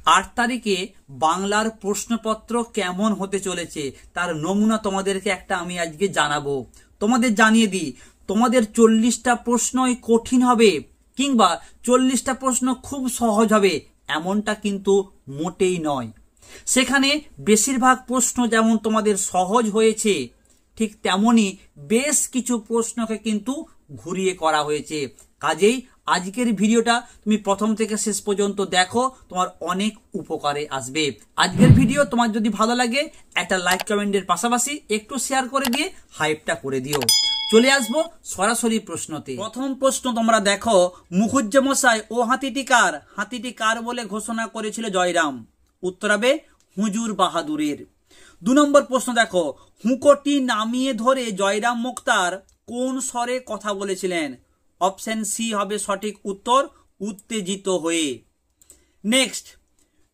8 তারিখে বাংলার প্রশ্নপত্র কেমন হতে চলেছে তার নমুনা তোমাদেরকে একটা আমি আজকে জানাবো। তোমাদের জানিয়ে দিই, তোমাদের 40টা প্রশ্নই কঠিন হবে কিংবা 40টা প্রশ্ন খুব সহজ হবে এমনটা কিন্তু মোটেই নয়। সেখানে বেশিরভাগ প্রশ্ন যেমন তোমাদের সহজ হয়েছে, ঠিক তেমনি বেশ কিছু প্রশ্নকে কিন্তু ঘুরিয়ে করা হয়েছে। কাজেই আজকের ভিডিওটা তুমি প্রথম থেকে শেষ পর্যন্ত দেখো, তোমার অনেক উপকারে আসবে। আজকের ভিডিও তোমার যদি ভালো লাগে একটা লাইক কমেন্টের পাশাপাশি একটু শেয়ার করে দিয়ে হাইপটা করে দিও। চলে আসবো সরাসরি প্রশ্নতে। প্রথম প্রশ্ন তোমরা দেখো, মুখুজ্জমশাই ও হাতিটি কার বলে ঘোষণা করেছিল জয়রাম? উত্তর হবে হুজুর বাহাদুরের। 2 নম্বর প্রশ্ন দেখো, হুঁকোটি নামিয়ে ধরে জয়রাম মোক্তার কোন স্বরে কথা বলেছিলেন? অপশন সি হবে সঠিক উত্তর, উত্তেজিত হয়ে। নেক্সট,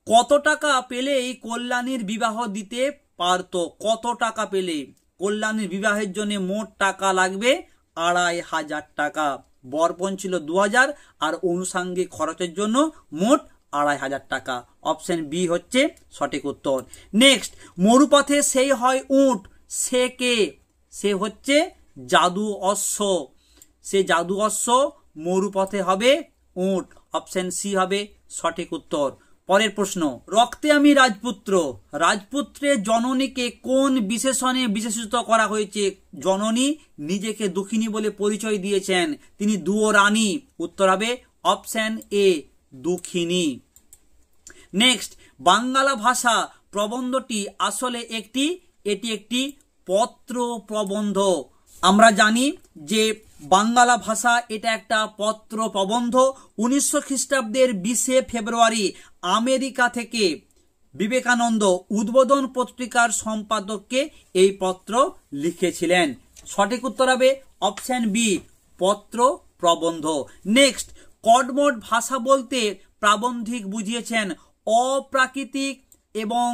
কত টাকা পেলে এই কল্যাণীর বিবাহ দিতে পারত? কত টাকা পেলে? কল্যাণীর বিবাহের জন্য মোট টাকা লাগবে 2500 টাকা। বরপণ ছিল 2000 আর আনুষঙ্গিক খরচের জন্য মোট 2500 টাকা। অপশন বি হচ্ছে সঠিক উত্তর। নেক্সট, মরুপথে সেই হয় উট, সে কে? সে হচ্ছে জাদু অশ্ব। সে জাদু অশ্ব মরুপথে হবে উট। অপশন সি হবে সঠিক উত্তর। পরের প্রশ্ন, রক্তে আমি রাজপুত্র, রাজপুত্রের জননীকে কোন বিশেষণে বিশেষিত করা হয়েছে? জননী নিজেকে দুঃখিনী বলে পরিচয় দিয়েছেন, তিনি দুয়ো রানী। উত্তর হবে অপশন এ, দুঃখিনী। নেক্সট, বাঙ্গালা ভাষা প্রবন্ধটি আসলে এটি একটি পত্র প্রবন্ধ। আমরা জানি যে বাঙ্গালা ভাষা এটা একটা পত্র প্রবন্ধ। 1900 খ্রিস্টাব্দের 20 ফেব্রুয়ারি আমেরিকা থেকে বিবেকানন্দ উদ্বোধন পত্রিকার সম্পাদককে এই পত্র লিখেছিলেন। সঠিক উত্তর হবে অপশন বি, পত্র প্রবন্ধ। নেক্সট, কডমোড ভাষা বলতে প্রাবন্ধিক বুঝিয়েছেন অপ্রাকৃতিক এবং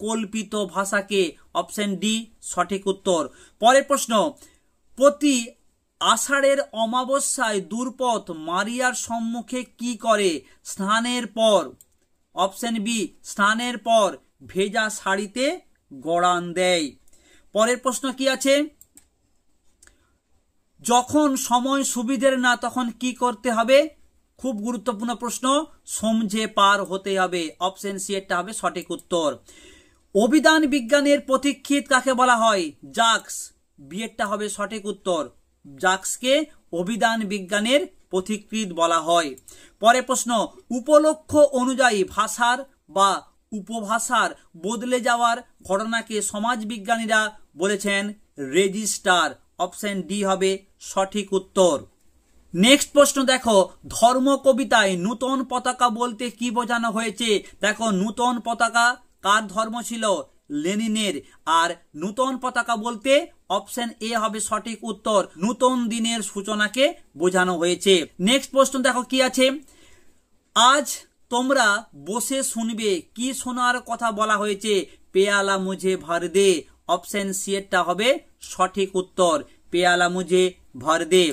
কল্পিত ভাষাকে। অপশন ডি সঠিক উত্তর। পরের প্রশ্ন, প্রতি আষাঢ়ের অমাবস্যায় দূর্পথ মারিয়ার সম্মুখে কি করে? স্নানের পর। অপশন বি, স্নানের পর ভেজা শাড়িতে গড়ান দেয়। পরের প্রশ্ন কি আছে, যখন সময় সুবিধের না তখন কি করতে হবে? খুব গুরুত্বপূর্ণ প্রশ্ন, সমঝে পার হতে হবে। অপশন সি এটা হবে সঠিক উত্তর। অভিধান বিজ্ঞানের পথিকৃৎ কাকে বলা হয়? জাক্স। বিয়েরটা হবে সঠিক উত্তর, জাক্সকে অভিধান বিজ্ঞানের পথিকৃৎ বলা হয়। পরে প্রশ্ন, উপলক্ষ অনুযায়ী ভাষার বা উপভাষার বদলে যাওয়ার ঘটনাকে সমাজবিজ্ঞানীরা বলেছেন রেজিস্টার। অপশন ডি হবে সঠিক উত্তর। নেক্সট প্রশ্ন দেখো, ধর্ম কবিতায় নূতন পতাকা বলতে কি বোঝানো হয়েছে? দেখো, নূতন পতাকা কার ধর্ম ছিল? লেনিনের। আর নূতন পতাকা বলতে অপশন এ হবে সঠিক উত্তর, নূতন দিনের সূচনাকে বোঝানো হয়েছে। নেক্সট প্রশ্ন দেখো কি আছে, আজ তোমরা বসে শুনবে, কি শোনার কথা বলা হয়েছে? পেয়ালা মুঝে ভর দে। অপশন সি এরটা হবে সঠিক উত্তর, পেয়ালা মুঝে ভর দে।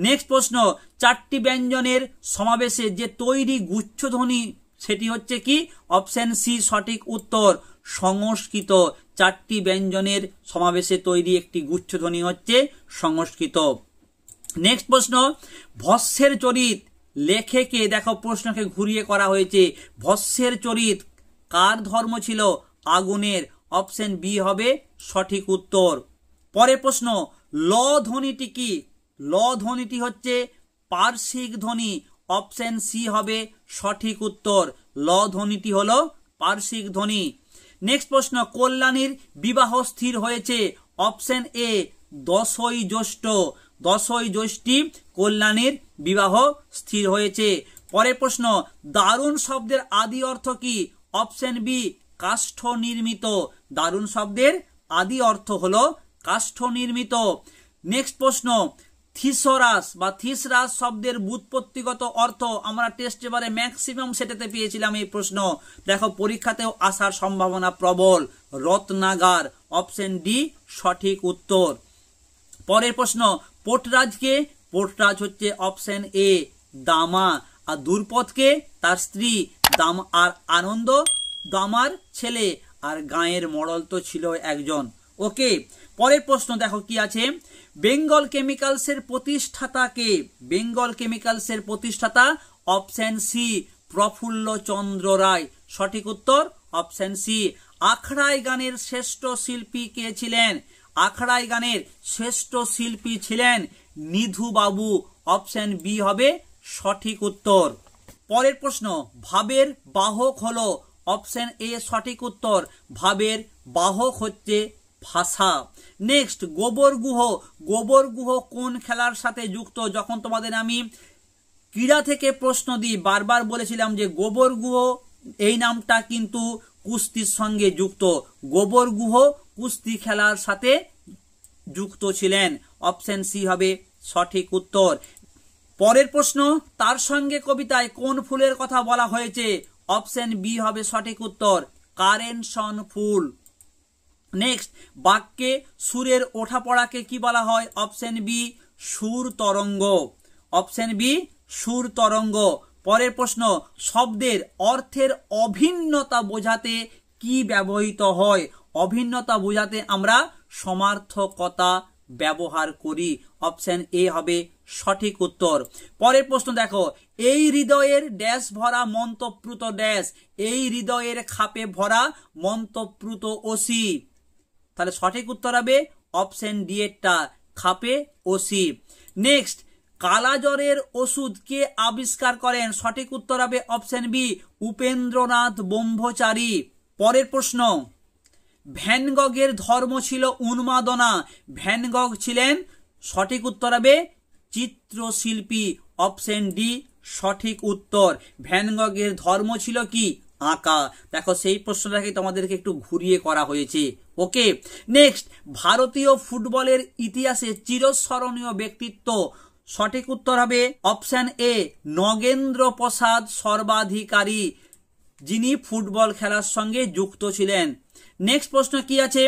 নেক্সট প্রশ্ন, 4টি ব্যঞ্জনের সমাবেশে যে তৈরি গুচ্ছধ্বনি সেটি হচ্ছে কি? অপশন সি সঠিক উত্তর, সংস্কৃত। 4টি ব্যঞ্জনের সমাবেশে তৈরি একটি গুচ্ছধ্বনি হচ্ছে সংস্কৃত। নেক্সট প্রশ্ন, ভস্যের চরিত লেখে কে? দেখো, প্রশ্নকে ঘুরিয়ে করা হয়েছে। ভস্যের চরিত কার ধর্ম ছিল? আগুনের। অপশন বি হবে সঠিক উত্তর। পরের প্রশ্ন, ল ধ্বনিটি কি? ল ধ্বনিটি হচ্ছে পার্শ্বিক ধ্বনি। অপশন সি হবে সঠিক উত্তর, ল ধ্বনিটি হলো পার্শ্বিক ধ্বনি। নেক্সট প্রশ্ন, কল্যাণীর বিবাহ স্থির হয়েছে। অপশন এ 10ই জ্যৈষ্ঠ। 10ই জ্যৈষ্ঠী কল্যাণীর বিবাহ স্থির হয়েছে। পরের প্রশ্ন, দারুণ শব্দের আদি অর্থ কি? অপশন বি কাষ্ঠ নির্মিত। দারুণ শব্দের আদি অর্থ হলো কাষ্ঠ নির্মিত। নেক্সট প্রশ্ন, থিসরাস বা থিসরাস শব্দের ব্যুৎপত্তিগত অর্থ আমরা টেস্ট এবারে ম্যাক্সিমাম সেটাতে পেয়েছিলাম এই প্রশ্ন। দেখো, পরীক্ষাতেও আসার সম্ভাবনা প্রবল, রত্নাগার। অপশন ডি সঠিক উত্তর। পরের প্রশ্ন, পোটরাজকে? পোটরাজ হচ্ছে অপশন এ দামা। আর দূর্পদকে? তার স্ত্রী। আর আনন্দ দামার ছেলে, আর গাঁয়ের মডল তো ছিল একজন। ওকে, পরের প্রশ্ন দেখো কি আছে। বেঙ্গল কেমিক্যালসের প্রতিষ্ঠাতা কে? বেঙ্গল কেমিক্যালসের প্রতিষ্ঠাতা অপশন সি প্রফুল্ল চন্দ্র রায়। সঠিক উত্তর অপশন সি। আখড়াই গানের শ্রেষ্ঠ শিল্পী কে ছিলেন? আখড়াই গানের শ্রেষ্ঠ শিল্পী ছিলেন নিধু বাবু। অপশন বি হবে সঠিক উত্তর। পরের প্রশ্ন, ভাবের বাহক হলো? অপশন এ সঠিক উত্তর। ভাবের বাহক হচ্ছে ভাষা। নেক্সট, গোবর গুহ। গোবর গুহ কোন খেলার সাথে যুক্ত? যখন তোমাদের আমি ক্রীড়া থেকে প্রশ্ন দিই, বারবার বলেছিলাম যে গোবর গুহ এই নামটা কিন্তু কুস্তির সঙ্গে যুক্ত। গোবর গুহ কুস্তি খেলার সাথে যুক্ত ছিলেন। অপশন সি হবে সঠিক উত্তর। পরের প্রশ্ন, তার সঙ্গে কবিতায় কোন ফুলের কথা বলা হয়েছে? অপশন বি হবে সঠিক উত্তর, কারেনশন ফুল। নেক্সট, বাক্যে সুরের ওঠাপড়াকে কি বলা হয়? অপশন বি সুর তরঙ্গ। অপশন বি সুর তরঙ্গ। পরের প্রশ্ন, শব্দের অর্থের অভিন্নতা বোঝাতে কি ব্যবহৃত হয়? অভিন্নতা বোঝাতে আমরা সমার্থকতা ব্যবহার করি। অপশন এ হবে সঠিক উত্তর। পরের প্রশ্ন দেখো, এই হৃদয়ের ড্যাশ ভরা মন্তপ্রুত ড্যাশ। এই হৃদয়ের খাপে ভরা মন্তপ্রুত ওসি। তাহলে সঠিক উত্তর হবে অপশন ডি এরটা, খাপে ওসি। নেক্সট, কালাজ্বরের ওষুধ কে আবিষ্কার করেন? সঠিক উত্তর হবে অপশন বি, উপেন্দ্রনাথ ব্রহ্মচারী। পরের প্রশ্ন, ভ্যান গগের ধর্ম ছিল উন্মাদনা। ভ্যান গগ ছিলেন, সঠিক উত্তর হবে চিত্রশিল্পী। অপশন ডি সঠিক উত্তর। ভ্যান গগের ধর্ম ছিল কি? আঁকা। দেখো সেই প্রশ্নটাকে তোমাদেরকে একটু ঘুরিয়ে করা হয়েছে। ওকে, নেক্সট, ভারতীয় ফুটবলের ইতিহাসে চিরস্মরণীয় ব্যক্তিত্ব। সঠিক উত্তর হবে অপশন এ, নগেন্দ্র প্রসাদ সর্বাধিকারী, যিনি ফুটবল খেলার সঙ্গে যুক্ত ছিলেন। নেক্সট প্রশ্ন কি আছে?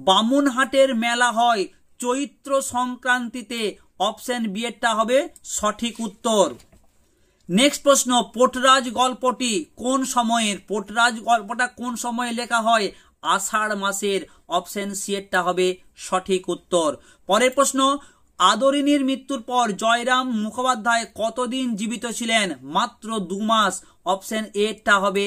বামুনহাটের মেলা হয় চৈত্র সংক্রান্তিতে। অপশন বি এরটা হবে সঠিক উত্তর। নেক্সট প্রশ্ন, পোটরাজ গল্পটি কোন সময়ের? পোটরাজ গল্পটা কোন সময়ে লেখা হয়? আষাঢ় মাসের। অপশন সি এরটা হবে সঠিক উত্তর। পরের প্রশ্ন, আদরিনীর মৃত্যুর পর জয়রাম মুখোপাধ্যায় কতদিন জীবিত ছিলেন? মাত্র 2 মাস। অপশন এ টা হবে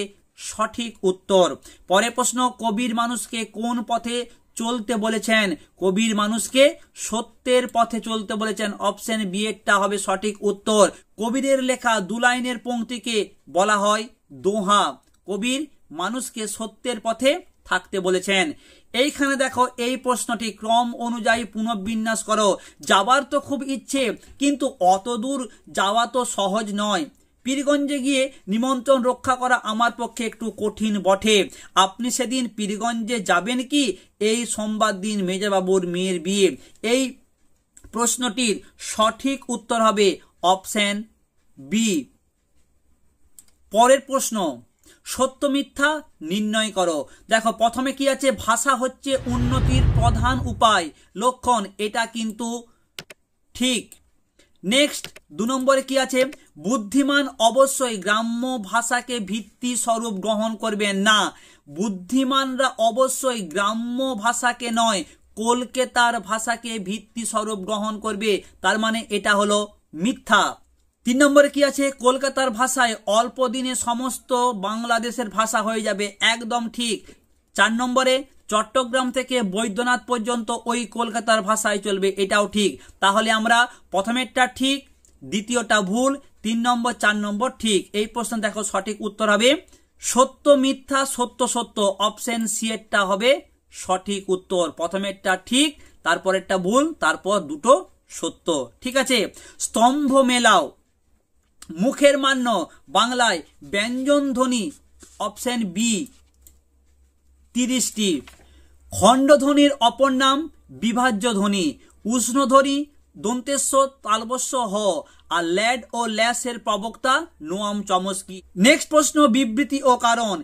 সঠিক উত্তর। পরের প্রশ্ন, কবির মানুষকে কোন পথে চলতে বলেছেন? কবির মানুষকে সত্যের পথে চলতে বলেছেন। অপশন বি এরটা হবে সঠিক উত্তর। কবিরের লেখা 2 লাইনের পংক্তিকে বলা হয় দোহা। কবির মানুষকে সত্যের পথে থাকতে বলেছেন। এইখানে দেখো এই প্রশ্নটি ক্রম অনুযায়ী পুনঃবিন্যাস করো। যাবার তো খুব ইচ্ছে, কিন্তু অত দূর যাওয়া তো সহজ নয়। পীরগঞ্জে গিয়ে নিমন্ত্রণ রক্ষা করা আমার পক্ষে একটু কঠিন বটে। আপনি সেদিন পীরগঞ্জে যাবেন কি? এই সোমবার দিন মেজবাবুর মেয়ের বিয়ে। এই প্রশ্নটির সঠিক উত্তর হবে অপশন বি। পরের প্রশ্ন, সত্য মিথ্যা নির্ণয় করো। দেখো প্রথমে কি আছে? ভাষা হচ্ছে উন্নতির প্রধান উপায়, লক্ষণ। এটা কিন্তু ঠিক। নেক্সট 2 নম্বরে কি আছে? বুদ্ধিমান অবশ্যই গ্রাম্য ভাষাকে ভিত্তি স্বরূপ গ্রহণ করবেন না। বুদ্ধিমানরা অবশ্যই গ্রাম্য ভাষাকে নয়, কলকাতার ভাষাকে ভিত্তি স্বরূপ গ্রহণ করবে। তার মানে এটা হলো মিথ্যা। 3 নম্বরে কি আছে? কলকাতার ভাষায় অল্প দিনে সমস্ত বাংলাদেশের ভাষা হয়ে যাবে। একদম ঠিক। 4 নম্বরে, চট্টগ্রাম থেকে বৈদ্যনাথ পর্যন্ত ওই কলকাতার ভাষায় চলবে। এটাও ঠিক। তাহলে আমরা প্রথমেরটা ঠিক, দ্বিতীয়টা ভুল, 3 নম্বর 4 নম্বর ঠিক। এই প্রশ্ন দেখো সঠিক উত্তর হবে সত্য মিথ্যা সত্য সত্য। অপশন সি এরটা হবে সঠিক উত্তর। প্রথমেরটা ঠিক, তারপরেরটা ভুল, তারপর দুটো সত্য। ঠিক আছে। স্তম্ভ মেলাও। মুখের মান্য বাংলায় ব্যঞ্জন ধ্বনি। Option B 30টি। খণ্ডধ্বনির অপর নাম বিভাজ্য ধ্বনি। উষ্ণধ্বনি দন্তেশ্ব তালবস্য হ। আর ল্যাড ও ল্যাসের প্রবক্তা নোয়াম চমস্কি। নেক্সট প্রশ্ন, বিবৃতি ও কারণ।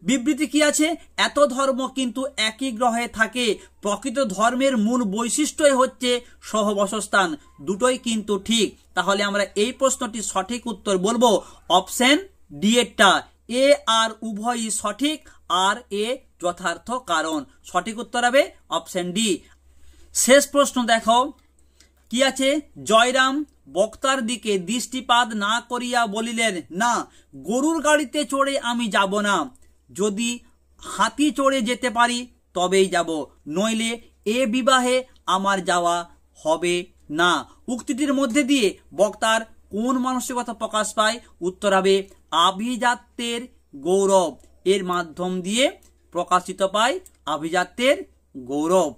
বিবৃতি কি আছে? এত ধর্ম কিন্তু একই গ্রহে থাকে। প্রকৃত ধর্মের মূল বৈশিষ্ট্যই হচ্ছে সহবাসস্থান। দুটোই কিন্তু ঠিক। তাহলে আমরা এই প্রশ্নটির সঠিক উত্তর বলবো অপশন ডি এরটা। এ আর উভয়ই সঠিক, আর এ যথার্থ কারণ। সঠিক উত্তর হবে অপশন ডি। শেষ প্রশ্ন দেখো কি আছে। জয়রাম বক্তার দিকে দৃষ্টিপাত না করিয়া বলিলেন, না, গরুর গাড়িতে চড়ে আমি যাব না, যদি হাতি চড়ে যেতে পারি তবেই যাব, নইলে এ বিবাহে আমার যাওয়া হবে না। উক্তিটির মধ্যে দিয়ে বক্তার কোন মানসিকতা প্রকাশ পায়? উত্তর হবে আভিজাত্যের গৌরব, এর মাধ্যম দিয়ে প্রকাশিত পায় আভিজাত্যের গৌরব।